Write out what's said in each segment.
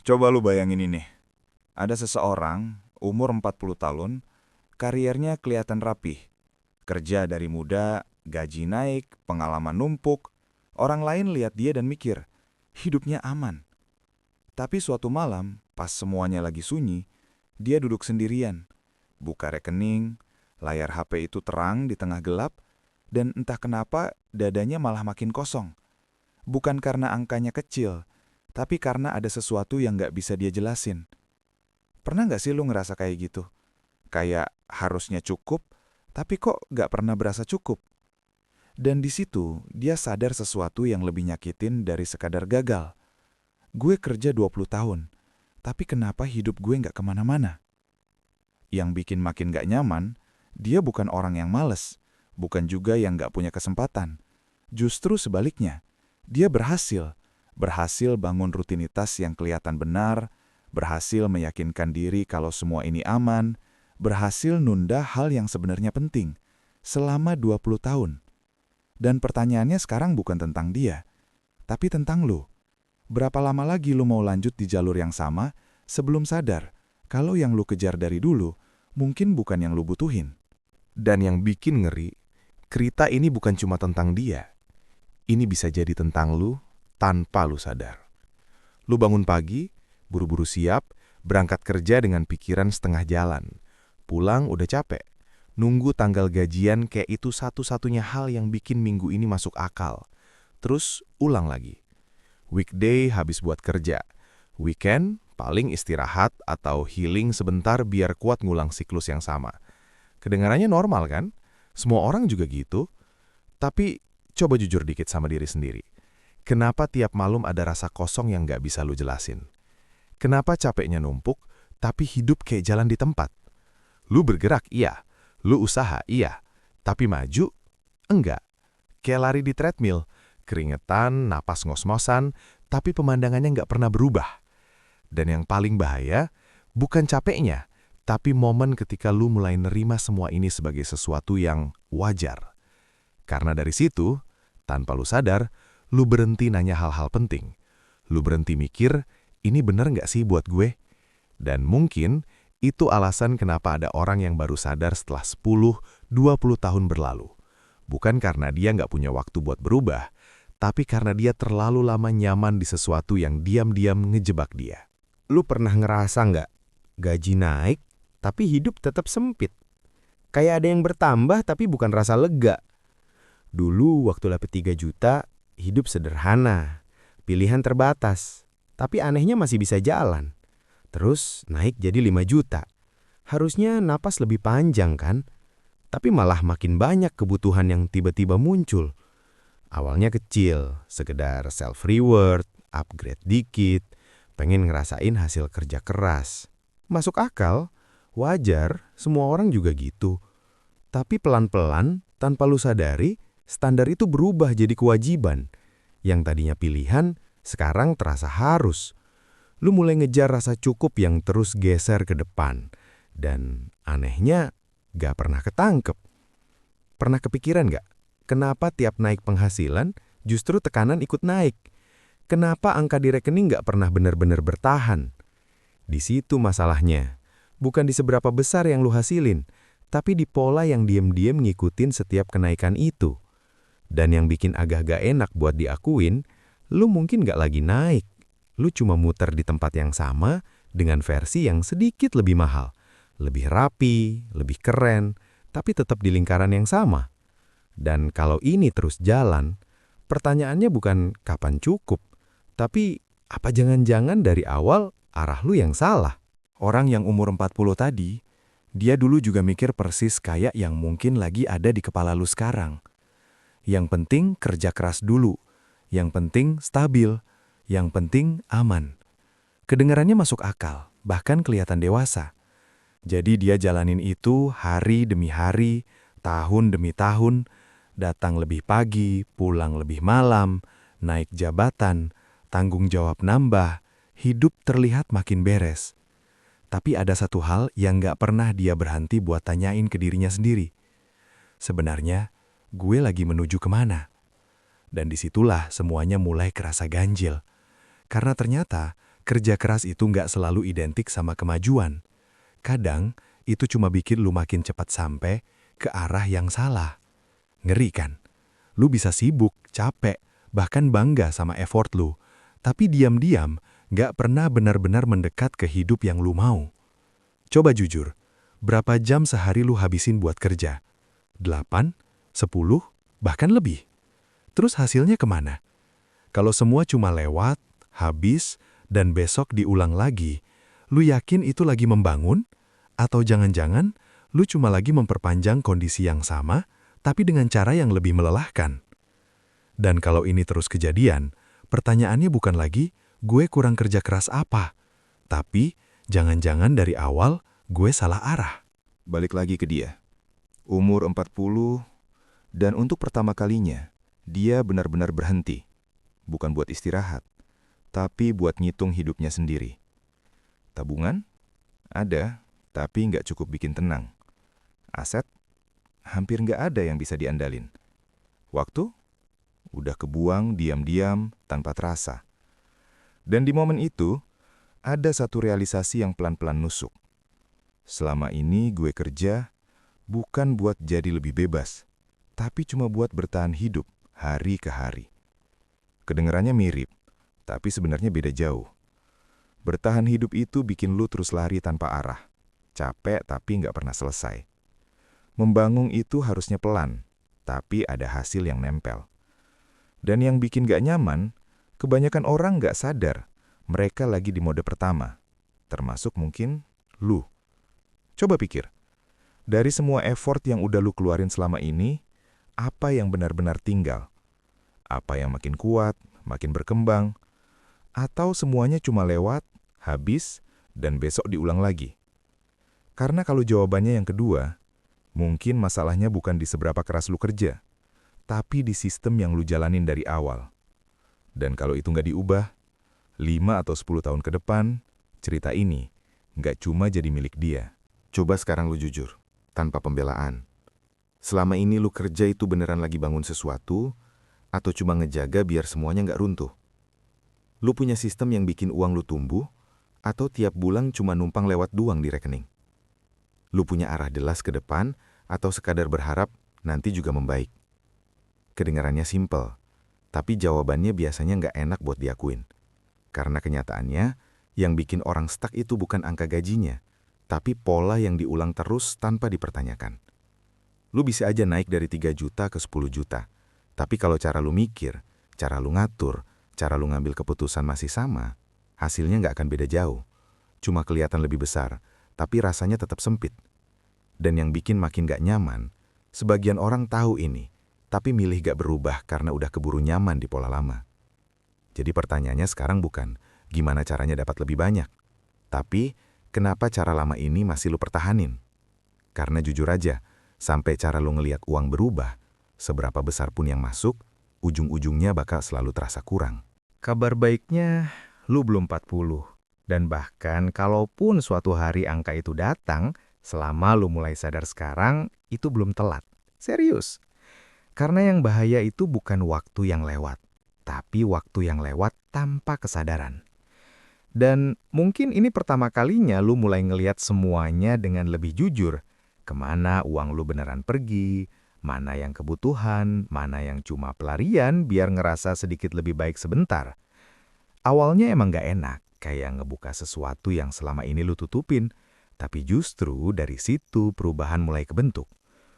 Coba lu bayangin ini. Ada seseorang, umur 40 tahun, kariernya kelihatan rapih. Kerja dari muda, gaji naik, pengalaman numpuk. Orang lain lihat dia dan mikir, hidupnya aman. Tapi suatu malam, pas semuanya lagi sunyi, dia duduk sendirian. Buka rekening, layar HP itu terang di tengah gelap, dan entah kenapa dadanya malah makin kosong. Bukan karena angkanya kecil, tapi karena ada sesuatu yang nggak bisa dia jelasin. Pernah nggak sih lu ngerasa kayak gitu? Kayak harusnya cukup, tapi kok nggak pernah berasa cukup? Dan di situ, dia sadar sesuatu yang lebih nyakitin dari sekadar gagal. Gue kerja 20 tahun, tapi kenapa hidup gue nggak kemana-mana? Yang bikin makin nggak nyaman, dia bukan orang yang males, bukan juga yang nggak punya kesempatan. Justru sebaliknya, dia berhasil bangun rutinitas yang kelihatan benar, berhasil meyakinkan diri kalau semua ini aman, berhasil nunda hal yang sebenarnya penting selama 20 tahun. Dan pertanyaannya sekarang bukan tentang dia, tapi tentang lu. Berapa lama lagi lu mau lanjut di jalur yang sama sebelum sadar kalau yang lu kejar dari dulu mungkin bukan yang lu butuhin? Dan yang bikin ngeri, cerita ini bukan cuma tentang dia. Ini bisa jadi tentang lu tanpa lu sadar. Lu bangun pagi, buru-buru siap, berangkat kerja dengan pikiran setengah jalan. Pulang udah capek. Nunggu tanggal gajian kayak itu satu-satunya hal yang bikin minggu ini masuk akal. Terus ulang lagi. Weekday habis buat kerja. Weekend paling istirahat atau healing sebentar biar kuat ngulang siklus yang sama. Kedengarannya normal kan? Semua orang juga gitu. Tapi coba jujur dikit sama diri sendiri. Kenapa tiap malam ada rasa kosong yang nggak bisa lu jelasin? Kenapa capeknya numpuk, tapi hidup kayak jalan di tempat? Lu bergerak, iya. Lu usaha, iya. Tapi maju? Enggak. Kayak lari di treadmill. Keringetan, napas ngos-ngosan, tapi pemandangannya nggak pernah berubah. Dan yang paling bahaya, bukan capeknya, tapi momen ketika lu mulai nerima semua ini sebagai sesuatu yang wajar. Karena dari situ, tanpa lu sadar, lu berhenti nanya hal-hal penting. Lu berhenti mikir, ini bener nggak sih buat gue? Dan mungkin itu alasan kenapa ada orang yang baru sadar setelah 10-20 tahun berlalu. Bukan karena dia nggak punya waktu buat berubah, tapi karena dia terlalu lama nyaman di sesuatu yang diam-diam ngejebak dia. Lu pernah ngerasa nggak? Gaji naik, tapi hidup tetap sempit. Kayak ada yang bertambah tapi bukan rasa lega. Dulu waktu dapet 3 juta, hidup sederhana. Pilihan terbatas, tapi anehnya masih bisa jalan. Terus naik jadi 5 juta. Harusnya napas lebih panjang kan? Tapi malah makin banyak kebutuhan yang tiba-tiba muncul. Awalnya kecil, sekedar self-reward, upgrade dikit, pengen ngerasain hasil kerja keras. Masuk akal, wajar, semua orang juga gitu. Tapi pelan-pelan, tanpa lu sadari, standar itu berubah jadi kewajiban. Yang tadinya pilihan, sekarang terasa harus. Lu mulai ngejar rasa cukup yang terus geser ke depan. Dan anehnya, gak pernah ketangkep. Pernah kepikiran gak? Kenapa tiap naik penghasilan, justru tekanan ikut naik? Kenapa angka di rekening gak pernah benar-benar bertahan? Di situ masalahnya. Bukan di seberapa besar yang lu hasilin, tapi di pola yang diam-diam ngikutin setiap kenaikan itu. Dan yang bikin agak-agak enak buat diakuin, lu mungkin gak lagi naik. Lu cuma muter di tempat yang sama dengan versi yang sedikit lebih mahal. Lebih rapi, lebih keren, tapi tetap di lingkaran yang sama. Dan kalau ini terus jalan, pertanyaannya bukan kapan cukup, tapi apa jangan-jangan dari awal arah lu yang salah? Orang yang umur 40 tadi, dia dulu juga mikir persis kayak yang mungkin lagi ada di kepala lu sekarang. Yang penting kerja keras dulu, yang penting stabil, yang penting aman. Kedengarannya masuk akal, bahkan kelihatan dewasa. Jadi dia jalanin itu hari demi hari, tahun demi tahun, datang lebih pagi, pulang lebih malam, naik jabatan, tanggung jawab nambah, hidup terlihat makin beres. Tapi ada satu hal yang gak pernah dia berhenti buat tanyain ke dirinya sendiri. Sebenarnya, gue lagi menuju kemana? Dan disitulah semuanya mulai kerasa ganjil. Karena ternyata Kerja keras itu nggak selalu identik sama kemajuan. Kadang, itu cuma bikin lu makin cepat sampai ke arah yang salah. Ngeri kan? Lu bisa sibuk, capek, bahkan bangga sama effort lu. Tapi diam-diam, nggak pernah benar-benar mendekat ke hidup yang lu mau. Coba jujur, berapa jam sehari lu habisin buat kerja? 8, 10, bahkan lebih. Terus hasilnya kemana? Kalau semua cuma lewat, habis, dan besok diulang lagi, lu yakin itu lagi membangun? Atau jangan-jangan lu cuma lagi memperpanjang kondisi yang sama, tapi dengan cara yang lebih melelahkan? Dan kalau ini terus kejadian, pertanyaannya bukan lagi, gue kurang kerja keras apa? Tapi, jangan-jangan dari awal, gue salah arah. Balik lagi ke dia. Umur 40, dan untuk pertama kalinya, dia benar-benar berhenti. Bukan buat istirahat, tapi buat ngitung hidupnya sendiri. Tabungan? Ada, tapi nggak cukup bikin tenang. Aset? Hampir nggak ada yang bisa diandalin. Waktu? Udah kebuang diam-diam tanpa terasa. Dan di momen itu, ada satu realisasi yang pelan-pelan nusuk. Selama ini gue kerja bukan buat jadi lebih bebas, tapi cuma buat bertahan hidup hari ke hari. Kedengarannya mirip, tapi sebenarnya beda jauh. Bertahan hidup itu bikin lu terus lari tanpa arah. Capek tapi nggak pernah selesai. Membangun itu harusnya pelan, tapi ada hasil yang nempel. Dan yang bikin nggak nyaman, kebanyakan orang nggak sadar mereka lagi di mode pertama. Termasuk mungkin lu. Coba pikir, dari semua effort yang udah lu keluarin selama ini, apa yang benar-benar tinggal? Apa yang makin kuat, makin berkembang? Atau semuanya cuma lewat, habis, dan besok diulang lagi? Karena kalau jawabannya yang kedua, mungkin masalahnya bukan di seberapa keras lu kerja, tapi di sistem yang lu jalanin dari awal. Dan kalau itu nggak diubah, 5 atau 10 tahun ke depan, cerita ini nggak cuma jadi milik dia. Coba sekarang lu jujur, tanpa pembelaan. Selama ini lu kerja itu beneran lagi bangun sesuatu, atau cuma ngejaga biar semuanya nggak runtuh? Lu punya sistem yang bikin uang lu tumbuh, atau tiap bulan cuma numpang lewat doang di rekening? Lu punya arah jelas ke depan, atau sekadar berharap nanti juga membaik? Kedengarannya simpel, tapi jawabannya biasanya nggak enak buat diakuin. Karena kenyataannya, yang bikin orang stuck itu bukan angka gajinya, tapi pola yang diulang terus tanpa dipertanyakan. Lu bisa aja naik dari 3 juta ke 10 juta, tapi kalau cara lu mikir, cara lu ngatur, cara lu ngambil keputusan masih sama, hasilnya nggak akan beda jauh. Cuma kelihatan lebih besar, tapi rasanya tetap sempit. Dan yang bikin makin nggak nyaman, sebagian orang tahu ini, tapi milih gak berubah karena udah keburu nyaman di pola lama. Jadi pertanyaannya sekarang bukan gimana caranya dapat lebih banyak, tapi kenapa cara lama ini masih lu pertahanin? Karena jujur aja, sampai cara lu ngelihat uang berubah, seberapa besar pun yang masuk, ujung-ujungnya bakal selalu terasa kurang. Kabar baiknya, lu belum 40. Dan bahkan kalaupun suatu hari angka itu datang, selama lu mulai sadar sekarang, itu belum telat. Serius. Karena yang bahaya itu bukan waktu yang lewat, tapi waktu yang lewat tanpa kesadaran. Dan mungkin ini pertama kalinya lu mulai ngelihat semuanya dengan lebih jujur. Kemana uang lu beneran pergi, mana yang kebutuhan, mana yang cuma pelarian biar ngerasa sedikit lebih baik sebentar. Awalnya emang gak enak, kayak ngebuka sesuatu yang selama ini lu tutupin. Tapi justru dari situ perubahan mulai kebentuk.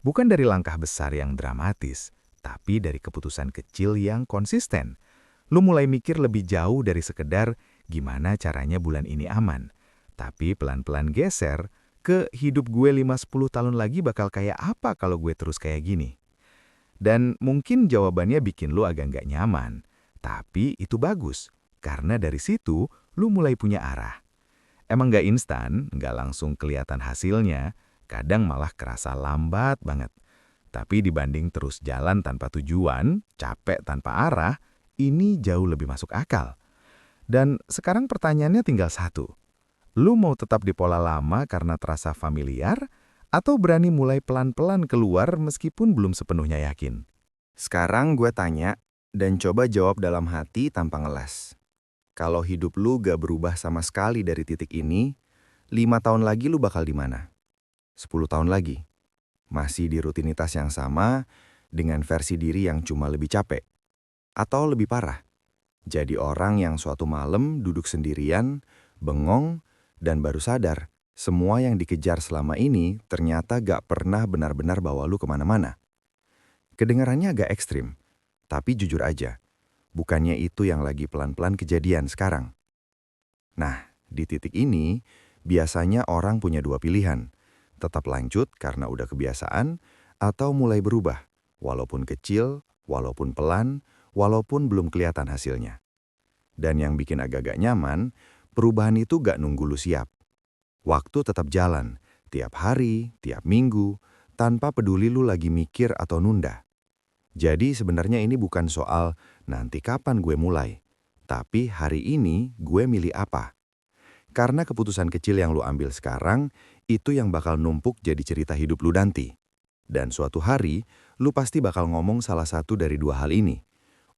Bukan dari langkah besar yang dramatis, tapi dari keputusan kecil yang konsisten. Lu mulai mikir lebih jauh dari sekedar gimana caranya bulan ini aman. Tapi pelan-pelan geser ke hidup gue 5-10 tahun lagi bakal kayak apa kalau gue terus kayak gini. Dan mungkin jawabannya bikin lu agak nggak nyaman. Tapi itu bagus, karena dari situ lu mulai punya arah. Emang nggak instan, nggak langsung kelihatan hasilnya, kadang malah kerasa lambat banget. Tapi dibanding terus jalan tanpa tujuan, capek tanpa arah, ini jauh lebih masuk akal. Dan sekarang pertanyaannya tinggal satu. Lu mau tetap di pola lama karena terasa familiar, atau berani mulai pelan-pelan keluar meskipun belum sepenuhnya yakin? Sekarang gue tanya, dan coba jawab dalam hati tanpa ngeles. Kalau hidup lu gak berubah sama sekali dari titik ini, 5 tahun lagi lu bakal di mana? 10 tahun lagi? Masih di rutinitas yang sama, dengan versi diri yang cuma lebih capek? Atau lebih parah? Jadi orang yang suatu malam duduk sendirian, bengong, dan baru sadar, semua yang dikejar selama ini ternyata gak pernah benar-benar bawa lu kemana-mana. Kedengarannya agak ekstrim, tapi jujur aja, bukannya itu yang lagi pelan-pelan kejadian sekarang. Nah, di titik ini, biasanya orang punya dua pilihan. Tetap lanjut karena udah kebiasaan, atau mulai berubah, walaupun kecil, walaupun pelan, walaupun belum kelihatan hasilnya. Dan yang bikin agak-agak nyaman, perubahan itu gak nunggu lu siap. Waktu tetap jalan, tiap hari, tiap minggu, tanpa peduli lu lagi mikir atau nunda. Jadi sebenarnya ini bukan soal nanti kapan gue mulai, tapi hari ini gue milih apa. Karena keputusan kecil yang lu ambil sekarang, itu yang bakal numpuk jadi cerita hidup lu nanti. Dan suatu hari, lu pasti bakal ngomong salah satu dari dua hal ini.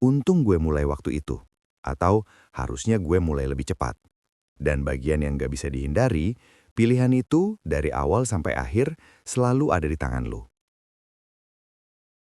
Untung gue mulai waktu itu. Atau harusnya gue mulai lebih cepat. Dan bagian yang gak bisa dihindari, pilihan itu dari awal sampai akhir selalu ada di tangan lu.